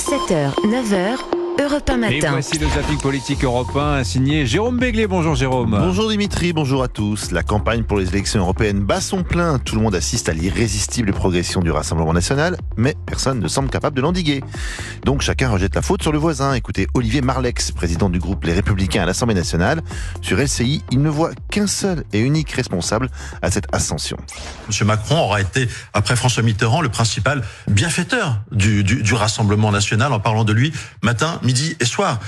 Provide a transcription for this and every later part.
7h, 9h, Europe 1 Et matin. voici le zapping politique européen signé Jérôme Béglé. Bonjour Jérôme. Bonjour Dimitri, bonjour à tous. La campagne pour les élections européennes bat son plein. Tout le monde assiste à l'irrésistible progression du Rassemblement national, mais personne ne semble capable de l'endiguer. Donc chacun rejette la faute sur le voisin. Écoutez Olivier Marleix, président du groupe Les Républicains à l'Assemblée nationale. Sur LCI, il ne voit qu'un seul et unique responsable à cette ascension. M. Macron aura été, après François Mitterrand, le principal bienfaiteur du Rassemblement national en parlant de lui matin, midi et soir.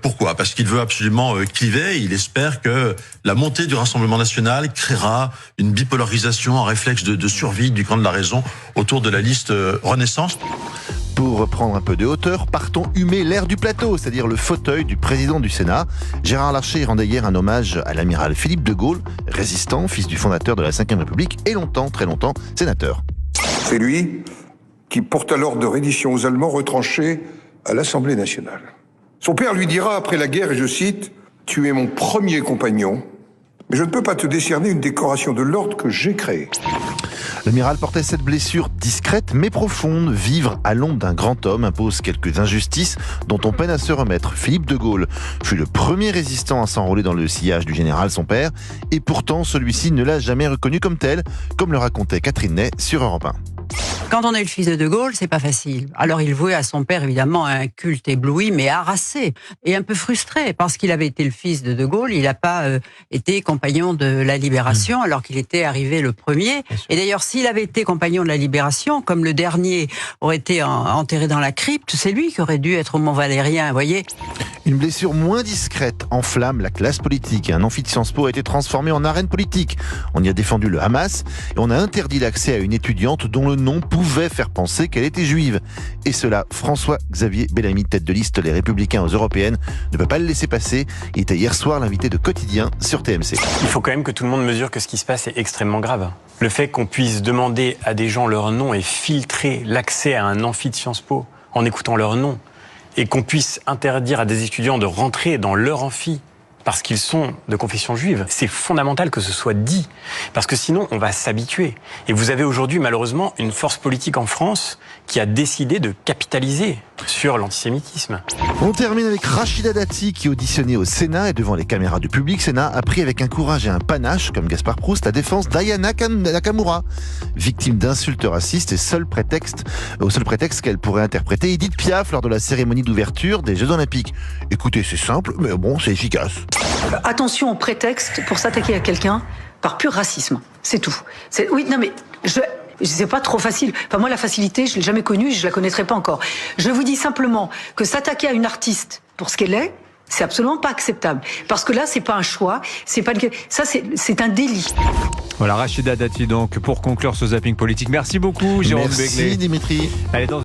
Pourquoi ? Parce qu'il veut absolument cliver. Il espère que la montée du Rassemblement national créera une bipolarisation, un réflexe de survie du camp de la raison autour de la liste Renaissance. Pour prendre un peu de hauteur, partons humer l'air du plateau, c'est-à-dire le fauteuil du président du Sénat. Gérard Larcher rendait hier un hommage à l'amiral Philippe de Gaulle, résistant, fils du fondateur de la Ve République et longtemps, très longtemps, sénateur. C'est lui qui porta l'ordre de reddition aux Allemands retranchés à l'Assemblée nationale. Son père lui dira après la guerre, et je cite, « Tu es mon premier compagnon, mais je ne peux pas te décerner une décoration de l'ordre que j'ai créé. » L'amiral portait cette blessure discrète mais profonde. Vivre à l'ombre d'un grand homme impose quelques injustices dont on peine à se remettre. Philippe de Gaulle fut le premier résistant à s'enrôler dans le sillage du général son père, et pourtant celui-ci ne l'a jamais reconnu comme tel, comme le racontait Catherine Ney sur Europe 1. Quand on est le fils de Gaulle, c'est pas facile. Alors il vouait à son père évidemment un culte ébloui, mais harassé et un peu frustré parce qu'il avait été le fils de Gaulle. Il n'a pas été compagnon de la Libération alors qu'il était arrivé le premier. Et d'ailleurs, s'il avait été compagnon de la Libération, comme le dernier aurait été enterré dans la crypte, c'est lui qui aurait dû être au Mont-Valérien. Vous voyez. Une blessure moins discrète enflamme la classe politique. Un amphi de Sciences Po a été transformé en arène politique. On y a défendu le Hamas et on a interdit l'accès à une étudiante dont le nom pouvait faire penser qu'elle était juive. Et cela, François-Xavier Bellamy, tête de liste Les Républicains aux Européennes, ne peut pas le laisser passer. Il était hier soir l'invité de Quotidien sur TMC. Il faut quand même que tout le monde mesure que ce qui se passe est extrêmement grave. Le fait qu'on puisse demander à des gens leur nom et filtrer l'accès à un amphi de Sciences Po en écoutant leur nom, et qu'on puisse interdire à des étudiants de rentrer dans leur amphi parce qu'ils sont de confession juive, c'est fondamental que ce soit dit, parce que sinon on va s'habituer. Et vous avez aujourd'hui malheureusement une force politique en France qui a décidé de capitaliser sur l'antisémitisme. On termine avec Rachida Dati qui, auditionnée au Sénat et devant les caméras du Public Sénat, a pris avec un courage et un panache, comme Gaspard Proust, la défense d'Ayana Nakamura, victime d'insultes racistes et au seul prétexte qu'elle pourrait interpréter Edith Piaf lors de la cérémonie d'ouverture des Jeux Olympiques. Écoutez, c'est simple, mais bon, c'est efficace. Attention au prétexte pour s'attaquer à quelqu'un par pur racisme. C'est tout. Oui, non mais c'est pas trop facile. Enfin, moi, la facilité, je l'ai jamais connue, je la connaîtrai pas encore. Je vous dis simplement que s'attaquer à une artiste pour ce qu'elle est, c'est absolument pas acceptable. Parce que là, c'est pas un choix, c'est un délit. Voilà, Rachida Dati donc pour conclure ce zapping politique. Merci beaucoup Jérôme Béglé. Merci Dimitri. Allez, dans